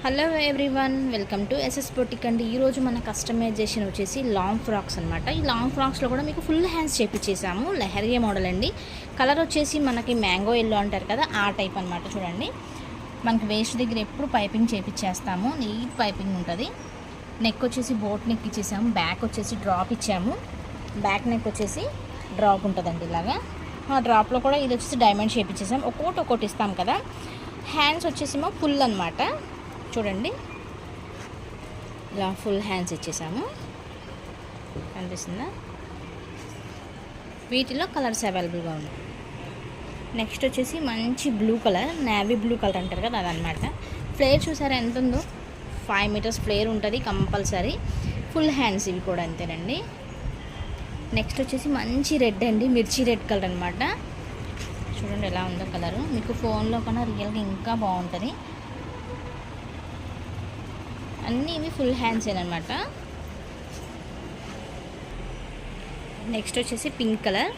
Hello everyone, welcome to SS boutique అండి. ఈరోజు మన కస్టమైజేషన్ వచ్చేసి లాంగ్ ఫ్రాక్స్ అనమాట. ఈ లాంగ్ ఫ్రాక్స్లో కూడా మీకు ఫుల్ హ్యాండ్స్ చేపించేసాము. లెహరియా మోడల్ అండి. కలర్ వచ్చేసి మనకి మ్యాంగో ఎల్లో అంటారు కదా, ఆ టైప్ అనమాట. చూడండి, మనకి వేస్ట్ దగ్గర ఎప్పుడు పైపింగ్ చేపించేస్తాము. నీట్ పైపింగ్ ఉంటుంది. నెక్ వచ్చేసి బోట్ నెక్ ఇచ్చేసాము. బ్యాక్ వచ్చేసి డ్రాప్ ఇచ్చాము. బ్యాక్ నెక్ వచ్చేసి డ్రాప్ ఉంటుందండి. ఇలాగా ఆ డ్రాప్లో కూడా ఇది వచ్చేసి డైమండ్ షేప్ ఇచ్చేసాము. ఒక్కొక్కటి ఇస్తాం కదా. హ్యాండ్స్ వచ్చేసేమో ఫుల్ అనమాట. చూడండి, ఇలా ఫుల్ హ్యాండ్స్ ఇచ్చేసాము. కనిపిస్తుందా? వీటిలో కలర్స్ అవైలబుల్గా ఉన్నాయి. నెక్స్ట్ వచ్చేసి మంచి blue colour, navy blue colour అంటారు కదా, అదనమాట. ఫ్లేర్ చూసారా ఎంత ఉందో? 5 మీటర్స్ ఫ్లేర్ ఉంటుంది కంపల్సరీ. ఫుల్ హ్యాండ్స్ ఇవి కూడా అంతేనండి. నెక్స్ట్ వచ్చేసి మంచి రెడ్ అండి, మిర్చి రెడ్ కలర్ అనమాట. చూడండి ఎలా ఉందో కలరు. మీకు ఫోన్లో కన్నా రియల్గా ఇంకా బాగుంటుంది. అన్నీ ఇవి ఫుల్ హ్యాండ్స్ అనమాట. నెక్స్ట్ వచ్చేసి పింక్ కలర్.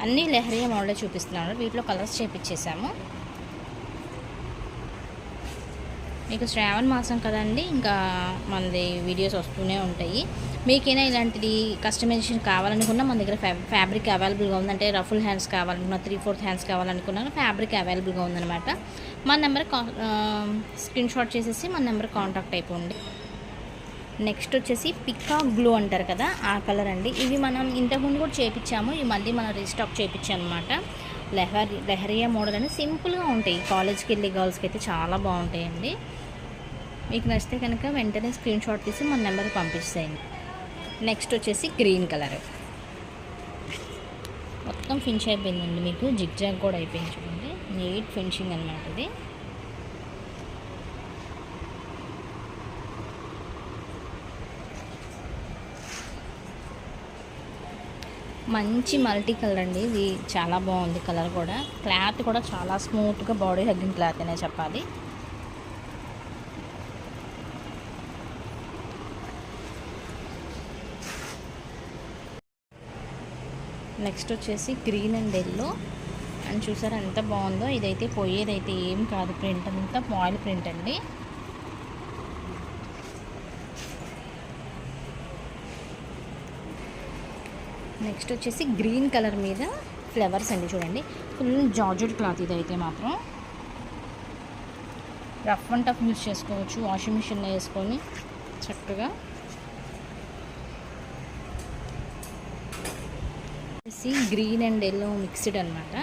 అన్నీ లెహరియా మోడల్ చూపిస్తున్నాను. వీటిలో కలర్స్ చేపించేసాము. మీకు శ్రావణ మాసం కదండి, ఇంకా మనది వీడియోస్ వస్తూనే ఉంటాయి. మీకైనా ఇలాంటిది కస్టమైజేషన్ కావాలనుకున్నా మన దగ్గర ఫ్యాబ్రిక్ అవైలబుల్గా ఉందంటే, రఫుల్ హ్యాండ్స్ కావాలనుకున్నా, 3/4 హ్యాండ్స్ కావాలనుకున్నా ఫ్యాబ్రిక్ అవైలబుల్గా ఉందన్నమాట. మన నెంబర్ స్క్రీన్ షాట్ చేసేసి మన నెంబర్ కాంటాక్ట్ అయిపోండి. నెక్స్ట్ వచ్చేసి పికాక్ బ్లూ అంటారు కదా, ఆ కలర్ అండి. ఇవి మనం ఇంతకుముందు కూడా చేయించాము. ఇవి మళ్ళీ మనం రీస్టాక్ చేయించాము అనమాట. లెహరియా మోడల్ అని సింపుల్గా ఉంటాయి. కాలేజ్కి వెళ్ళే గర్ల్స్కి అయితే చాలా బాగుంటాయండి. మీకు నచ్చితే కనుక వెంటనే స్క్రీన్ షాట్ తీసి మన నెంబర్కి పంపిస్తాయండి. నెక్స్ట్ వచ్చేసి గ్రీన్ కలర్. మొత్తం ఫినిష్ అయిపోయిందండి. మీకు జిగ్జాగ్ కూడా అయిపోయింది. చూడండి, నీట్ ఫినిషింగ్ అనమాట ఇది. మంచి మల్టీ కలర్ అండి. ఇది చాలా బాగుంది కలర్ కూడా. క్లాత్ కూడా చాలా స్మూత్గా, బాడీ హగ్గింగ్ క్లాత్ అనే చెప్పాలి. నెక్స్ట్ వచ్చేసి గ్రీన్ అండ్ ఎల్లో అని చూసారా ఎంత బాగుందో. ఇదైతే పోయేదైతే ఏం కాదు. ప్రింట్ అంతా మాయిల్ ప్రింట్ అండి. నెక్స్ట్ వచ్చేసి గ్రీన్ కలర్ మీద ఫ్లవర్స్ అండి. చూడండి, ఫుల్ జార్జెట్ క్లాత్. ఇదైతే మాత్రం రఫ్ అండ్ టఫ్ యూజ్ చేసుకోవచ్చు. వాషింగ్ మిషన్లో వేసుకొని చక్కగా. గ్రీన్ అండ్ ఎల్లో మిక్స్డ్ అనమాట.